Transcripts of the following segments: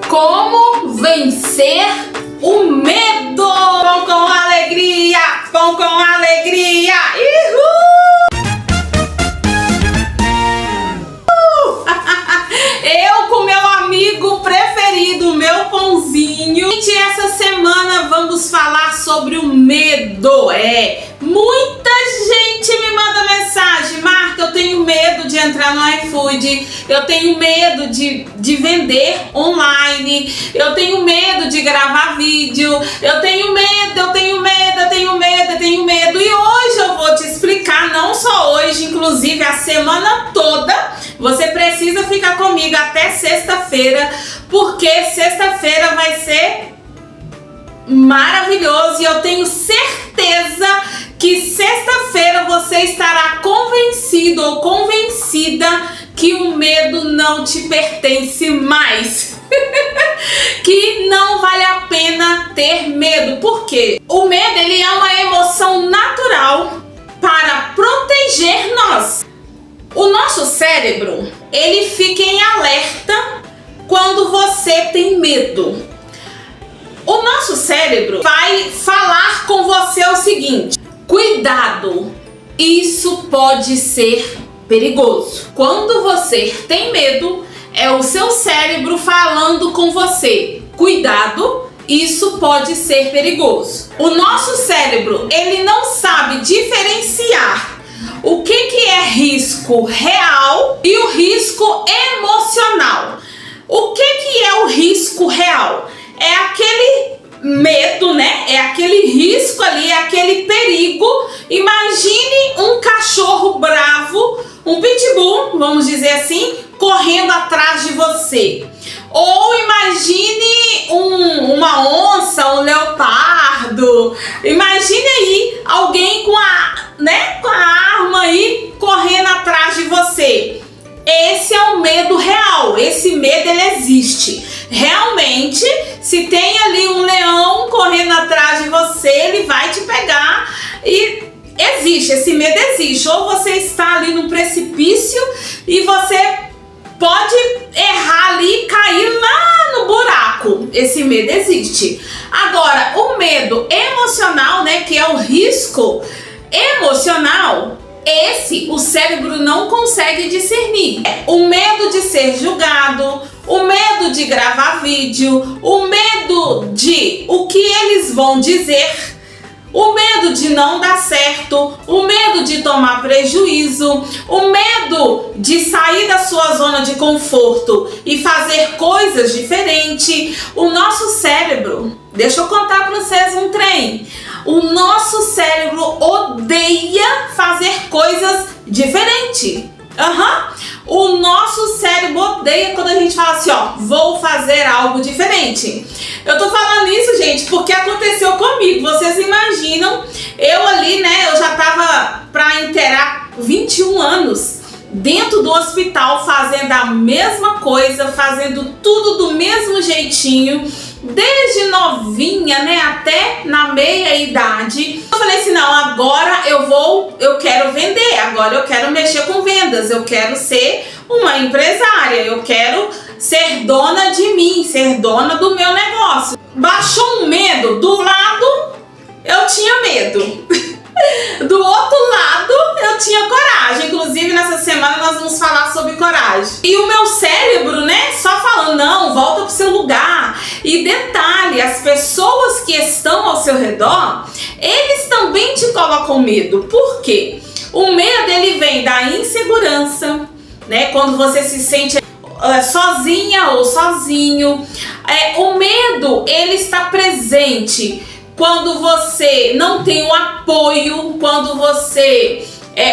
Como vencer o medo? Pão com alegria, pão com alegria. Eu com meu amigo preferido, meu pãozinho. Gente, essa semana vamos falar sobre o medo. Muita gente me manda mensagem: Marta, eu tenho medo de entrar no iFood, eu tenho medo de vender online, eu tenho medo de gravar vídeo, eu tenho medo. E hoje eu vou te explicar, não só hoje, inclusive a semana toda. Você precisa ficar comigo até sexta-feira, porque sexta-feira vai ser maravilhoso e eu tenho certeza que sexta-feira você estará convencido ou convencida que o medo não te pertence mais. Que não vale a pena ter medo. Por quê? O medo, ele é uma emoção natural para proteger nós. O nosso cérebro, ele fica em alerta quando você tem medo. O nosso cérebro vai falar com você o seguinte: cuidado, isso pode ser perigoso. Quando você tem medo, é o seu cérebro falando com você: cuidado, isso pode ser perigoso. O nosso cérebro, ele não sabe diferenciar o que é risco real e o risco emocional. O que é o risco real? É aquele medo, né? É aquele risco ali, é aquele perigo. Imagine um cachorro bravo, um pitbull, vamos dizer assim, correndo atrás de você. Ou imagine uma onça, um leopardo. Imagine aí alguém com a arma aí correndo atrás de você. Esse é o medo real. Esse medo, ele existe. Realmente, se tem ali um leão correndo atrás de você, ele vai te pegar e existe, esse medo existe. Ou você está ali no precipício e você pode errar ali e cair lá no buraco. Esse medo existe. Agora, o medo emocional, né, que é o risco emocional, esse o cérebro não consegue discernir. O medo de ser julgado, o medo de gravar vídeo, o medo de o que eles vão dizer, o medo de não dar certo, o medo de tomar prejuízo, o medo de sair da sua zona de conforto e fazer coisas diferentes. O nosso cérebro, deixa eu contar para vocês um trem. O nosso cérebro odeia fazer coisas diferentes. O nosso cérebro odeia quando a gente fala assim, ó, vou fazer algo diferente. Eu tô falando isso, gente, porque aconteceu comigo. Vocês imaginam, eu ali, né, eu já tava pra inteirar 21 anos dentro do hospital, fazendo a mesma coisa, fazendo tudo do mesmo jeitinho, desde novinha, né, até na meia idade. Eu falei assim, não, agora eu quero vender, agora eu quero mexer com vendas, eu quero ser uma empresária, eu quero ser dona de mim, ser dona do meu negócio. Baixou um medo, do lado eu tinha medo. Do outro lado eu tinha coragem. Inclusive nessa semana nós vamos falar sobre coragem. E o meu cérebro, né, só falando, não, volta pro seu lugar. E detalhe, as pessoas que estão ao seu redor, eles também te colocam medo. Por quê? O medo, ele vem da insegurança, né, quando você se sente sozinha ou sozinho. O medo, ele está presente quando você não tem o apoio, quando você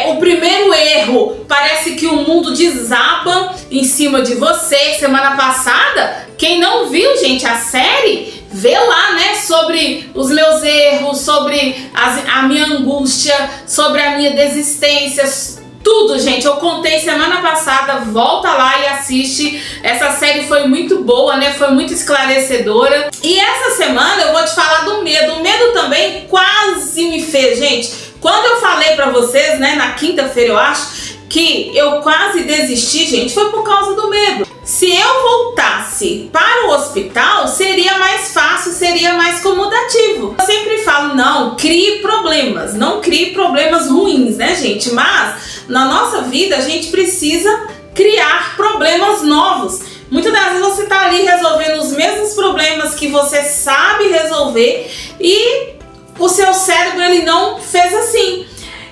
o primeiro erro, parece que o mundo desaba em cima de você. Semana passada, quem não viu, gente, a série, vê lá, né, sobre os meus erros, sobre a minha angústia, sobre a minha desistência. Tudo, gente, eu contei semana passada, volta lá e assiste. Essa série foi muito boa, né? Foi muito esclarecedora. E essa semana eu vou te falar do medo. O medo também quase me fez, gente. Quando eu falei pra vocês, né, na quinta-feira, eu acho, que eu quase desisti, gente, foi por causa do medo. Se eu voltasse para o hospital, seria mais fácil, seria mais comodativo. Eu sempre falo, não crie problemas, não crie problemas ruins, né, gente? Mas na nossa vida a gente precisa criar problemas novos. Muitas das vezes você está ali resolvendo os mesmos problemas que você sabe resolver e o seu cérebro ele não fez assim.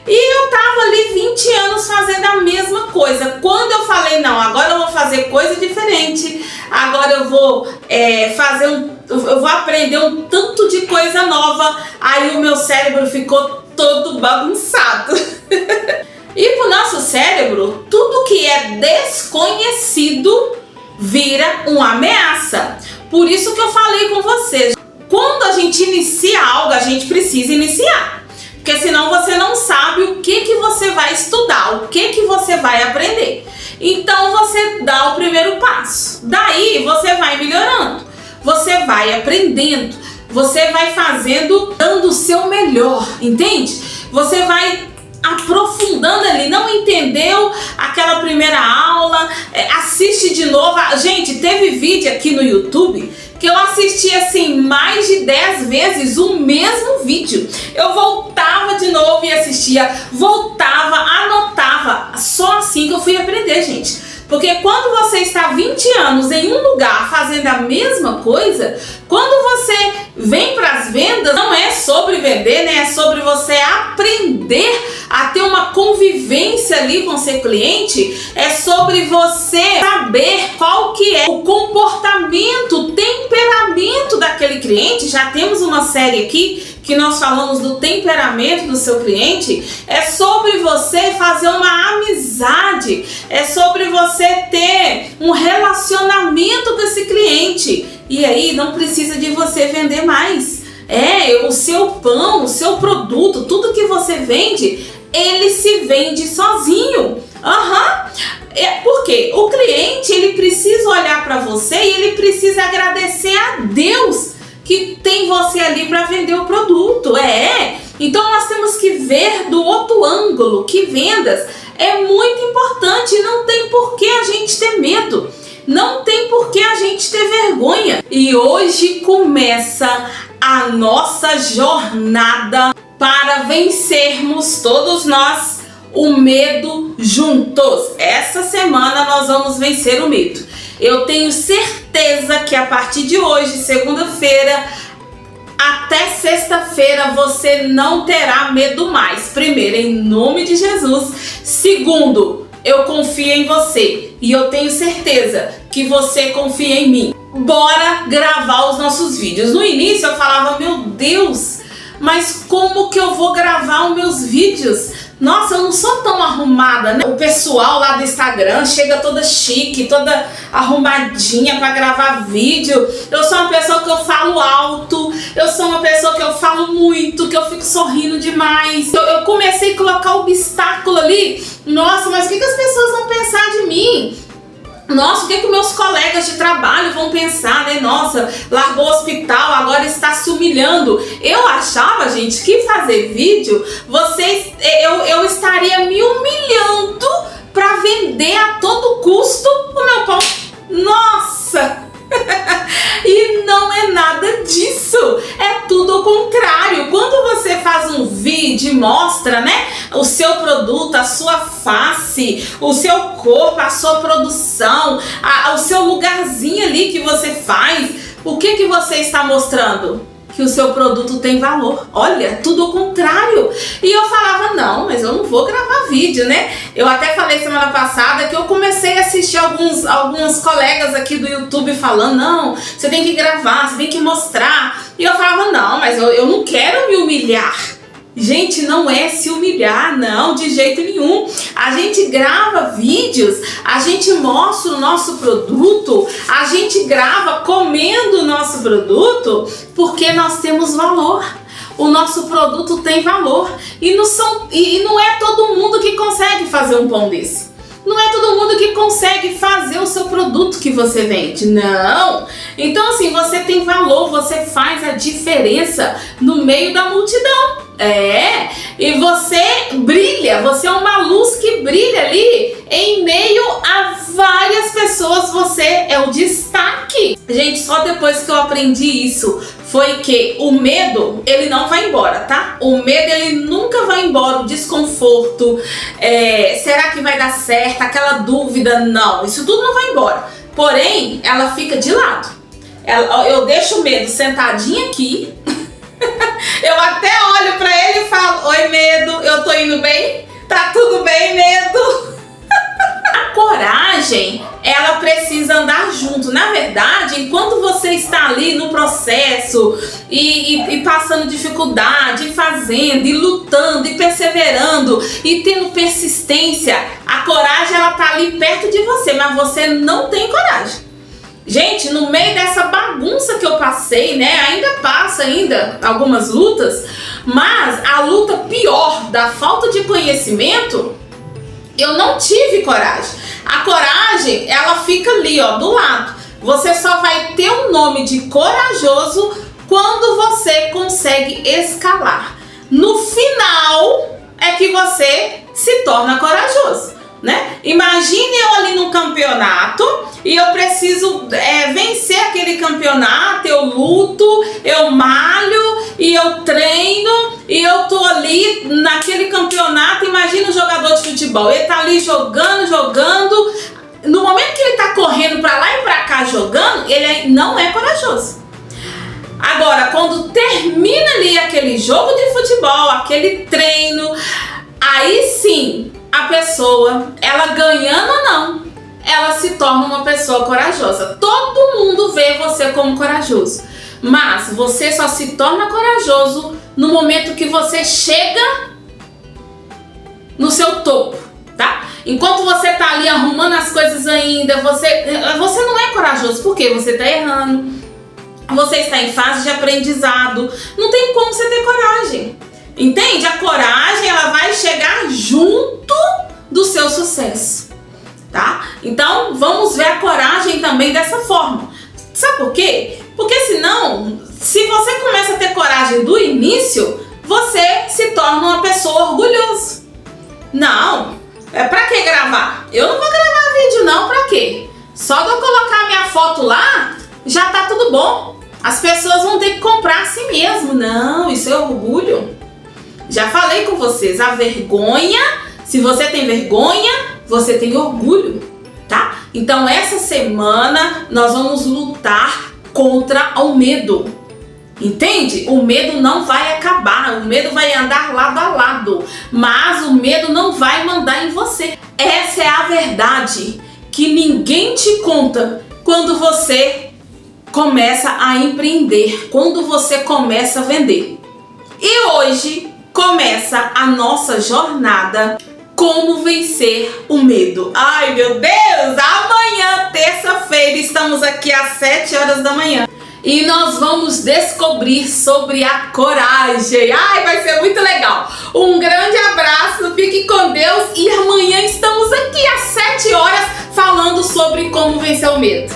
E eu tava ali 20 anos fazendo a mesma coisa. Quando eu falei, não, agora eu vou fazer coisa diferente, agora eu vou eu vou aprender um tanto de coisa nova, aí o meu cérebro ficou todo bagunçado. E pro nosso cérebro, tudo que é desconhecido vira uma ameaça. Por isso que eu falei com vocês, quando a gente inicia algo, a gente precisa iniciar. Porque senão você não sabe o que você vai estudar, o que você vai aprender. Então você dá o primeiro passo. Daí você vai melhorando, você vai aprendendo, você vai fazendo, dando o seu melhor, entende? Você vai aprofundando ali, não entendeu aquela primeira aula, assiste de novo. Gente, teve vídeo aqui no YouTube que eu assisti assim mais de 10 vezes o mesmo vídeo. Eu voltava de novo e assistia, voltava, anotava. Só assim que eu fui aprender, gente. Porque quando você está 20 anos em um lugar fazendo a mesma coisa, quando você vem para as vendas, não é sobre vender, né? É sobre você aprender a ter uma convivência ali com seu cliente. É sobre você saber qual que é o comportamento, o temperamento daquele cliente. Já temos uma série aqui que nós falamos do temperamento do seu cliente. É sobre você fazer uma amizade, é sobre você ter um relacionamento com esse cliente. E aí não precisa de você vender mais. O seu pão, o seu produto, tudo que você vende, ele se vende sozinho. Porque o cliente ele precisa olhar para você e ele precisa agradecer a Deus que tem você ali para vender o produto. Então nós temos que ver do outro ângulo que vendas é muito importante. Não tem por que a gente ter medo, não tem por que a gente ter vergonha. E hoje começa a nossa jornada para vencermos todos nós o medo juntos. Essa semana nós vamos vencer o medo. Eu tenho certeza que a partir de hoje, segunda-feira, até sexta-feira, você não terá medo mais. Primeiro, em nome de Jesus. Segundo, eu confio em você e eu tenho certeza que você confia em mim. Bora gravar os nossos vídeos. No início eu falava, meu Deus, mas como que eu vou gravar os meus vídeos? Nossa, eu não sou tão arrumada, né? O pessoal lá do Instagram chega toda chique, toda arrumadinha pra gravar vídeo. Eu sou uma pessoa que eu falo alto, eu sou uma pessoa que eu falo muito, que eu fico sorrindo demais. Eu comecei a colocar obstáculo ali. Nossa, mas o que as pessoas vão pensar de mim? Nossa, o que meus colegas de trabalho vão pensar, né? Nossa, largou o hospital, agora está se humilhando. Eu achava, gente, que fazer vídeo, eu estaria me humilhando para vender a todo custo o meu pão. Nossa! E não é nada disso, é tudo o contrário. Quando você faz um vídeo e mostra, né, o seu produto, a sua face, o seu corpo, a sua produção, o seu lugarzinho ali que você faz, o que você está mostrando? Que o seu produto tem valor. Olha, tudo o contrário. E eu falava, não, mas eu não vou gravar vídeo, né? Eu até falei semana passada que eu comecei a assistir alguns colegas aqui do YouTube falando, não, você tem que gravar, você tem que mostrar. E eu falava, não, mas eu não quero me humilhar. Gente, não é se humilhar, não, de jeito nenhum. A gente grava vídeos, a gente mostra o nosso produto, a gente grava comendo o nosso produto porque nós temos valor. O nosso produto tem valor e não é todo mundo que consegue fazer um pão desse. Não é todo mundo que consegue fazer o seu produto que você vende, não. Então assim, você tem valor, você faz a diferença no meio da multidão. E você brilha, você é uma luz que brilha ali em meio a várias pessoas, você é o destaque. Gente, só depois que eu aprendi isso, foi que o medo, ele não vai embora, tá? O medo, ele nunca vai embora, o desconforto, será que vai dar certo, aquela dúvida, não, isso tudo não vai embora. Porém, ela fica de lado. Eu deixo o medo sentadinho aqui, eu até olho pra ele e falo: oi, medo, eu tô indo bem? Tá tudo bem, medo? A coragem, ela precisa andar junto. Na verdade, enquanto você está ali no processo e passando dificuldade, e fazendo, e lutando, e perseverando, e tendo persistência, a coragem, ela tá ali perto de você, mas você não tem coragem. Gente, no meio dessa bagunça que eu passei, né, ainda passa algumas lutas, mas a luta pior da falta de conhecimento, eu não tive coragem. A coragem, ela fica ali, ó, do lado. Você só vai ter um nome de corajoso quando você consegue escalar. No final é que você se torna corajoso, né? Imagine eu ali no campeonato e eu preciso vencer aquele campeonato, eu luto, eu malho e eu treino e eu tô ali naquele campeonato. Imagina um jogador de futebol, ele tá ali jogando, no momento que ele tá correndo pra lá e pra cá jogando, ele não é corajoso. Agora, quando termina ali aquele jogo de futebol, aquele treino, aí sim, a pessoa, ela ganhando ou não, ela se torna uma pessoa corajosa. Todo mundo vê você como corajoso, mas você só se torna corajoso no momento que você chega no seu topo, tá? Enquanto você tá ali arrumando as coisas ainda, você não é corajoso, porque você tá errando, você está em fase de aprendizado, não tem como você ter coragem. Entende? A coragem, ela vai chegar junto do seu sucesso, tá? Então, vamos ver a coragem também dessa forma. Sabe por quê? Porque senão, se você começa a ter coragem do início, você se torna uma pessoa orgulhosa. Não, pra que gravar? Eu não vou gravar vídeo não, pra quê? Só de eu colocar minha foto lá, já tá tudo bom. As pessoas vão ter que comprar a si mesmo. Não, isso é orgulho. Já falei com vocês, a vergonha, se você tem vergonha, você tem orgulho, tá? Então essa semana nós vamos lutar contra o medo, entende? O medo não vai acabar, o medo vai andar lado a lado, mas o medo não vai mandar em você. Essa é a verdade que ninguém te conta quando você começa a empreender, quando você começa a vender. E hoje começa a nossa jornada Como Vencer o Medo. Ai, meu Deus! Amanhã, terça-feira, estamos aqui às 7 horas da manhã e nós vamos descobrir sobre a coragem. Ai, vai ser muito legal. Um grande abraço, fique com Deus e amanhã estamos aqui às 7 horas falando sobre como vencer o medo.